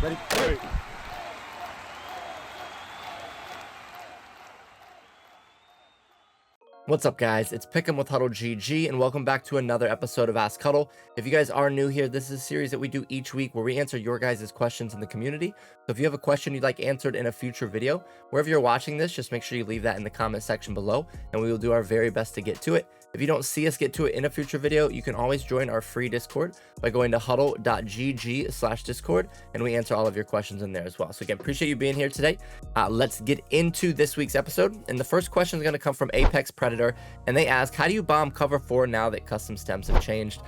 Ready? Ready. What's up, guys? It's Pick'em with HuddleGG, and welcome back to another episode of Ask Huddle. If you guys are new here, this is a series that we do each week where we answer your guys' questions in the community. So if you have a question you'd like answered in a future video, wherever you're watching this, just make sure you leave that in the comment section below, and we will do our very best to get to it. If you don't see us get to it in a future video, you can always join our free Discord by going to HuddleGG/Discord, and we answer all of your questions in there as well. So again, appreciate you being here today. Let's get into this week's episode. And the first question is going to come from Apex Predator, and they ask, how do you bomb cover 4 now that custom stems have changed?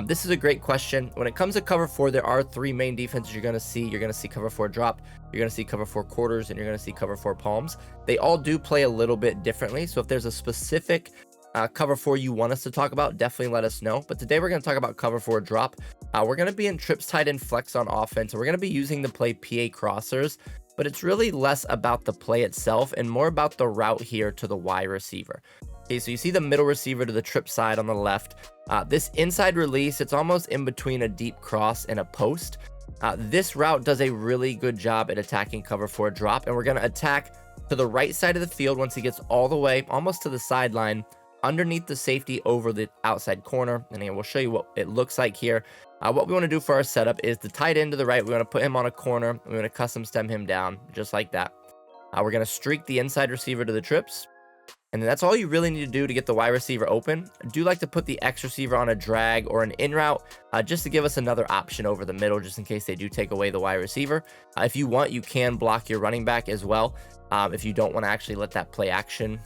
This is a great question. When it comes to cover 4, there are 3 main defenses you're going to see. You're going to see cover 4 drop, you're going to see cover 4 quarters, and you're going to see cover 4 palms. They all do play a little bit differently. So if there's a specific cover 4 you want us to talk about, definitely let us know. But today we're going to talk about cover 4 drop. We're going to be in trips, tight end, flex on offense, and we're going to be using the play PA crossers, but it's really less about the play itself and more about the route here to the Y receiver. Okay, so you see the middle receiver to the trip side on the left. This inside release, it's almost in between a deep cross and a post. This route does a really good job at attacking cover 4 drop, and we're going to attack to the right side of the field once he gets all the way almost to the sideline, underneath the safety over the outside corner. And again, we'll show you what it looks like here. What we want to do for our setup is the tight end to the right. We want to put him on a corner. We want to custom stem him down just like that. We're going to streak the inside receiver to the trips. And then that's all you really need to do to get the wide receiver open. I do like to put the X receiver on a drag or an in route just to give us another option over the middle, just in case they do take away the wide receiver. If you want, you can block your running back as well if you don't want to actually let that play action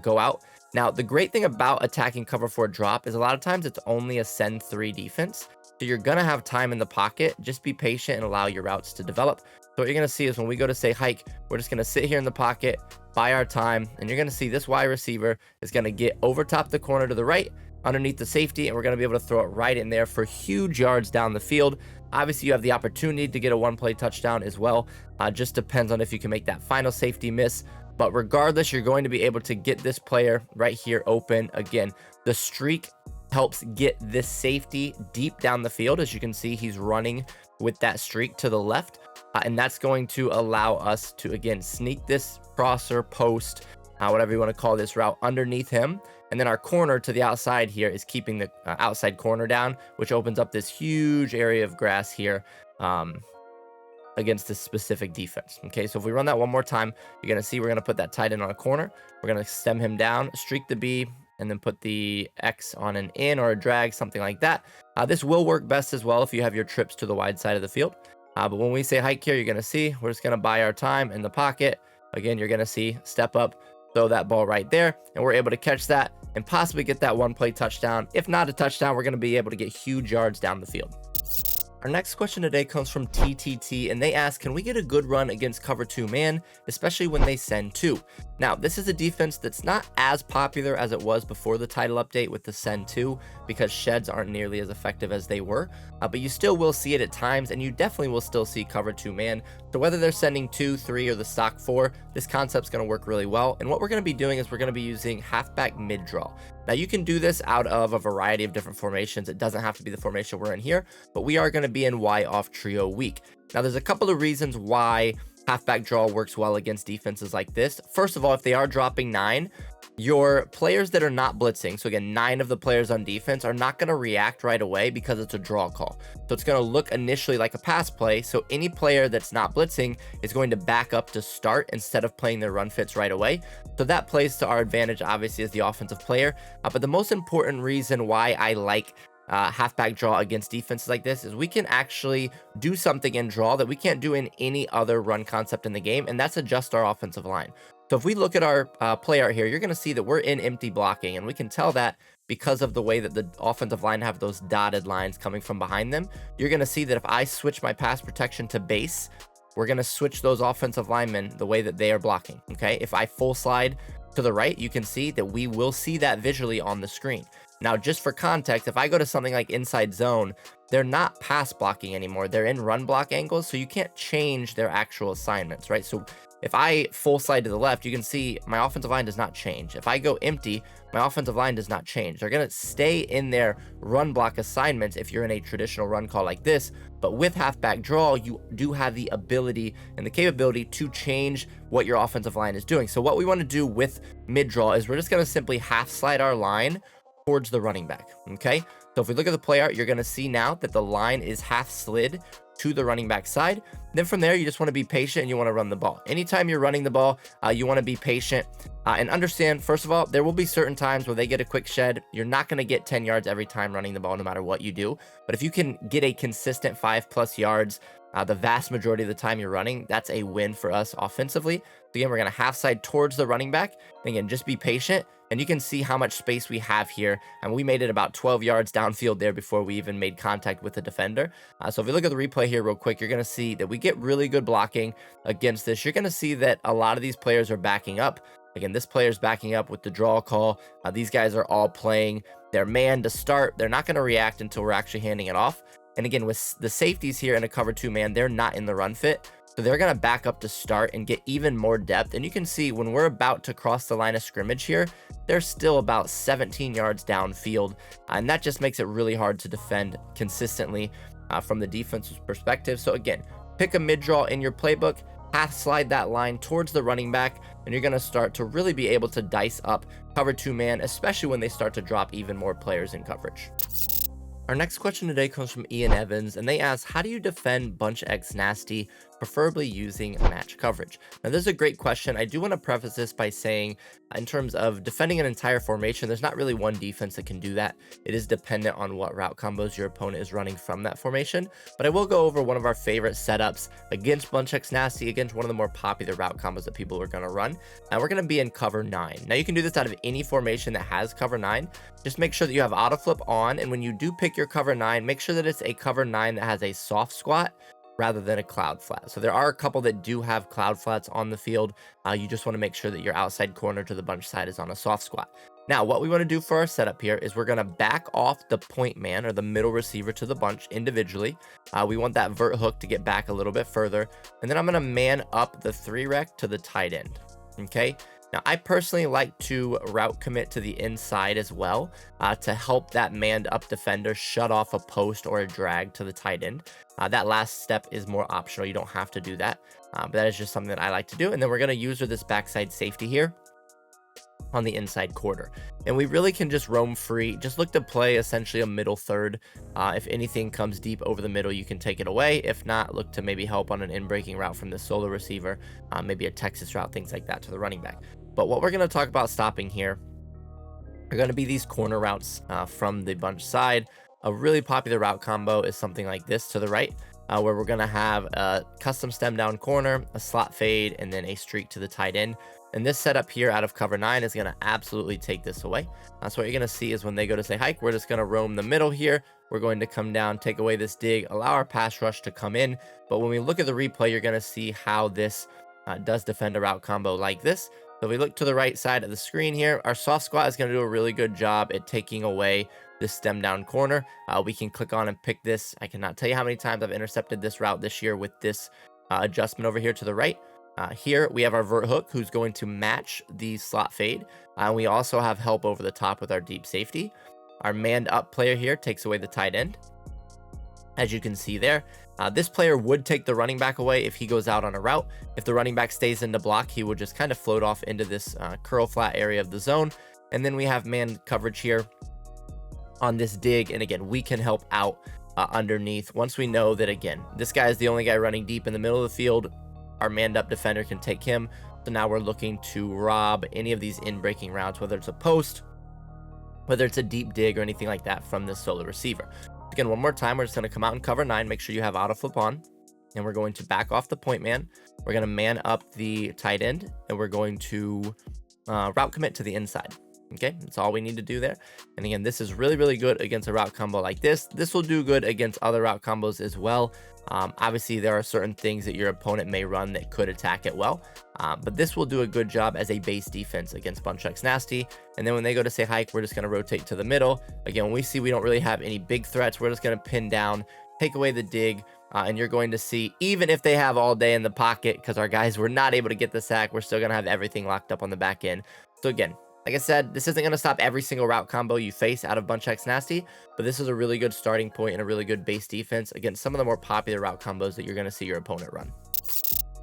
go out. Now, the great thing about attacking cover 4 drop is a lot of times it's only a send 3 defense. So you're going to have time in the pocket. Just be patient and allow your routes to develop. So what you're going to see is when we go to say hike, we're just going to sit here in the pocket, buy our time, and you're going to see this wide receiver is going to get over top the corner to the right, underneath the safety, and we're going to be able to throw it right in there for huge yards down the field. Obviously, you have the opportunity to get a one-play touchdown as well. Just depends on if you can make that final safety miss. But regardless, you're going to be able to get this player right here open. Again, the streak helps get this safety deep down the field. As you can see, he's running with that streak to the left. And that's going to allow us to, again, sneak this crosser, post, whatever you want to call this route, underneath him. And then our corner to the outside here is keeping the outside corner down, which opens up this huge area of grass here against this specific defense. Okay, so if we run that one more time, you're going to see we're going to put that tight end on a corner. We're going to stem him down, streak the B, and then put the X on an in or a drag, something like that. This will work best as well if you have your trips to the wide side of the field. But when we say hike here, you're going to see we're just going to buy our time in the pocket. Again, you're going to see step up, throw that ball right there, and we're able to catch that and possibly get that one-play touchdown. If not a touchdown, we're going to be able to get huge yards down the field. Our next question today comes from TTT, and they ask, can we get a good run against cover 2 man, especially when they send 2? Now, this is a defense that's not as popular as it was before the title update with the send 2, because sheds aren't nearly as effective as they were, but you still will see it at times, and you definitely will still see cover 2 man. So whether they're sending 2, 3, or the stock 4, this concept's going to work really well. And what we're going to be doing is we're going to be using halfback mid draw. Now, you can do this out of a variety of different formations. It doesn't have to be the formation we're in here, but we are going to be in Y off trio weak. Now, there's a couple of reasons why halfback draw works well against defenses like this. First of all, if they are dropping 9, your players that are not blitzing, so again, 9 of the players on defense are not going to react right away because it's a draw call. So it's going to look initially like a pass play. So any player that's not blitzing is going to back up to start instead of playing their run fits right away. So that plays to our advantage, obviously, as the offensive player. But the most important reason why I like halfback draw against defenses like this is we can actually do something in draw that we can't do in any other run concept in the game, and that's adjust our offensive line. So if we look at our play art here, you're going to see that we're in empty blocking, and we can tell that because of the way that the offensive line have those dotted lines coming from behind them. You're going to see that if I switch my pass protection to base, we're going to switch those offensive linemen the way that they are blocking. Okay, if I full slide to the right, you can see that we will see that visually on the screen. Now, just for context, if I go to something like inside zone, they're not pass blocking anymore. They're in run block angles, so you can't change their actual assignments, right? So if I full slide to the left, you can see my offensive line does not change. If I go empty, my offensive line does not change. They're going to stay in their run block assignments if you're in a traditional run call like this. But with halfback draw, you do have the ability and the capability to change what your offensive line is doing. So what we want to do with mid draw is we're just going to simply half slide our line towards the running back. Okay. So if we look at the play art, you're going to see now that the line is half slid to the running back side. Then from there, you just want to be patient and you want to run the ball. Anytime you're running the ball, you want to be patient and understand, first of all, there will be certain times where they get a quick shed. You're not going to get 10 yards every time running the ball, no matter what you do. But if you can get a consistent 5+ yards, the vast majority of the time you're running, that's a win for us offensively. So again, we're going to half side towards the running back. And again, just be patient. And you can see how much space we have here. And we made it about 12 yards downfield there before we even made contact with the defender. So if you look at the replay here real quick, you're going to see that we get really good blocking against this. You're going to see that a lot of these players are backing up. Again, this player's backing up with the draw call. These guys are all playing their man to start. They're not going to react until we're actually handing it off. And again, with the safeties here in a cover 2 man, they're not in the run fit. So they're going to back up to start and get even more depth. And you can see when we're about to cross the line of scrimmage here, they're still about 17 yards downfield. And that just makes it really hard to defend consistently from the defense's perspective. So again, pick a mid draw in your playbook, half slide that line towards the running back, and you're going to start to really be able to dice up cover 2 man, especially when they start to drop even more players in coverage. Our next question today comes from Ian Evans, and they ask, how do you defend bunch X nasty, preferably using match coverage? Now, this is a great question. I do want to preface this by saying, in terms of defending an entire formation, there's not really one defense that can do that. It is dependent on what route combos your opponent is running from that formation. But I will go over one of our favorite setups against bunch X nasty, against one of the more popular route combos that people are going to run. And we're going to be in cover 9. Now, you can do this out of any formation that has cover 9. Just make sure that you have auto flip on, and when you do pick your cover 9, make sure that it's a cover 9 that has a soft squat rather than a cloud flat. So there are a couple that do have cloud flats on the field. You just want to make sure that your outside corner to the bunch side is on a soft squat. Now, what we want to do for our setup here is we're going to back off the point man or the middle receiver to the bunch individually. We want that vert hook to get back a little bit further. And then I'm going to man up the 3-rec to the tight end. Okay. Now, I personally like to route commit to the inside as well to help that manned up defender shut off a post or a drag to the tight end. That last step is more optional. You don't have to do that, but that is just something that I like to do. And then we're going to use this backside safety here on the inside quarter. And we really can just roam free. Just look to play essentially a middle third. If anything comes deep over the middle, you can take it away. If not, look to maybe help on an in-breaking route from the solo receiver, maybe a Texas route, things like that to the running back. But what we're going to talk about stopping here are going to be these corner routes from the bunch side. A really popular route combo is something like this to the right, where we're going to have a custom stem down corner, a slot fade, and then a streak to the tight end. And this setup here out of cover 9 is going to absolutely take this away. So what you're going to see is when they go to say hike, we're just going to roam the middle here. We're going to come down, take away this dig, allow our pass rush to come in. But when we look at the replay, you're going to see how this does defend a route combo like this. So if we look to the right side of the screen here, our soft squat is going to do a really good job at taking away this stem down corner. We can click on and pick this. I cannot tell you how many times I've intercepted this route this year with this adjustment over here to the right. Here we have our vert hook who's going to match the slot fade. We also have help over the top with our deep safety. Our manned up player here takes away the tight end. As you can see there, this player would take the running back away if he goes out on a route. If the running back stays in the block, he would just kind of float off into this curl flat area of the zone. And then we have man coverage here on this dig. And again, we can help out underneath. Once we know that, again, this guy is the only guy running deep in the middle of the field, our manned up defender can take him. So now we're looking to rob any of these in-breaking routes, whether it's a post, whether it's a deep dig or anything like that from this solo receiver. Again, one more time, we're just going to come out and cover 9. Make sure you have auto flip on. And we're going to back off the point man. We're going to man up the tight end. And we're going to route commit to the inside. Okay, that's all we need to do there. And again, this is really, really good against a route combo like this. This will do good against other route combos as well. Obviously, there are certain things that your opponent may run that could attack it well. But this will do a good job as a base defense against bunch X nasty. And then when they go to say hike, we're just going to rotate to the middle. Again, when we see we don't really have any big threats, we're just going to pin down, take away the dig, And you're going to see, even if they have all day in the pocket, because our guys were not able to get the sack, we're still going to have everything locked up on the back end. So again, like I said, this isn't going to stop every single route combo you face out of Bunch X Nasty, but this is a really good starting point and a really good base defense against some of the more popular route combos that you're going to see your opponent run.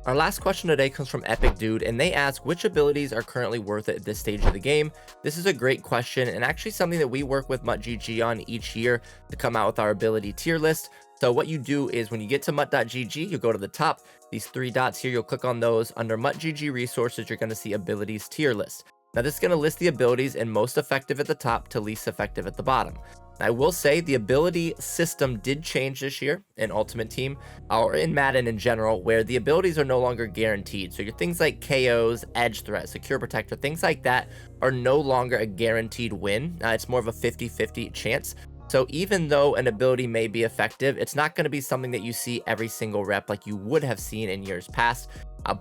Our last question today comes from Epic Dude, and they ask which abilities are currently worth it at this stage of the game. This is a great question, and actually something that we work with MuttGG on each year to come out with our ability tier list. So what you do is when you get to mutt.gg, you'll go to the top, these 3 dots here, you'll click on those. Under MuttGG resources, you're going to see abilities tier list. Now this is going to list the abilities in most effective at the top to least effective at the bottom. I will say the ability system did change this year in Ultimate Team, or in Madden in general, where the abilities are no longer guaranteed. So your things like KOs, Edge Threat, Secure Protector, things like that are no longer a guaranteed win. It's more of a 50-50 chance. So even though an ability may be effective, it's not going to be something that you see every single rep like you would have seen in years past.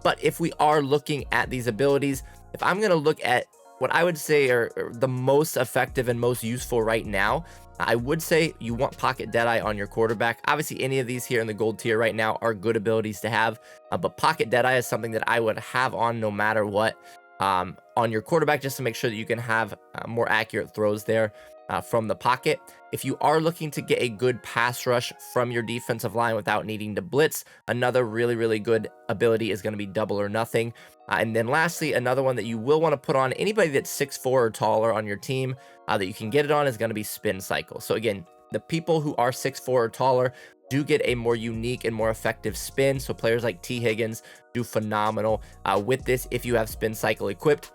But if we are looking at these abilities, if I'm going to look at what I would say are the most effective and most useful right now, I would say you want Pocket Deadeye on your quarterback. Obviously, any of these here in the gold tier right now are good abilities to have, but Pocket Deadeye is something that I would have on no matter what on your quarterback, just to make sure that you can have more accurate throws there from the pocket. If you are looking to get a good pass rush from your defensive line without needing to blitz, another really good ability is going to be Double or Nothing. And then lastly, another one that you will want to put on anybody that's 6'4 or taller on your team that you can get it on is going to be Spin Cycle. So again, the people who are 6'4 or taller do get a more unique and more effective spin. So players like T. Higgins do phenomenal with this if you have Spin Cycle equipped.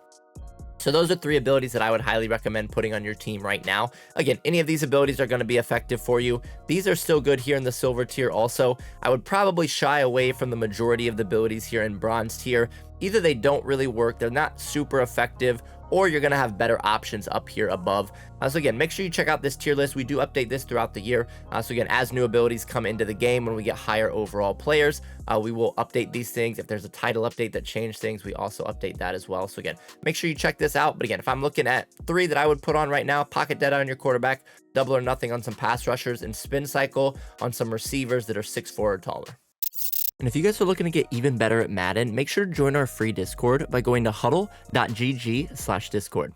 So those are 3 abilities that I would highly recommend putting on your team right now. Again, any of these abilities are going to be effective for you. These are still good here in the silver tier also. I would probably shy away from the majority of the abilities here in bronze tier. Either they don't really work, they're not super effective, or you're going to have better options up here above. So again, make sure you check out this tier list. We do update this throughout the year. So again, as new abilities come into the game, when we get higher overall players, we will update these things. If there's a title update that changed things, we also update that as well. So again, make sure you check this out. But again, if I'm looking at 3 that I would put on right now, Pocket Deadeye on your quarterback, Double or Nothing on some pass rushers, and Spin Cycle on some receivers that are 6'4 or taller. And if you guys are looking to get even better at Madden, make sure to join our free Discord by going to HuddleGG/Discord.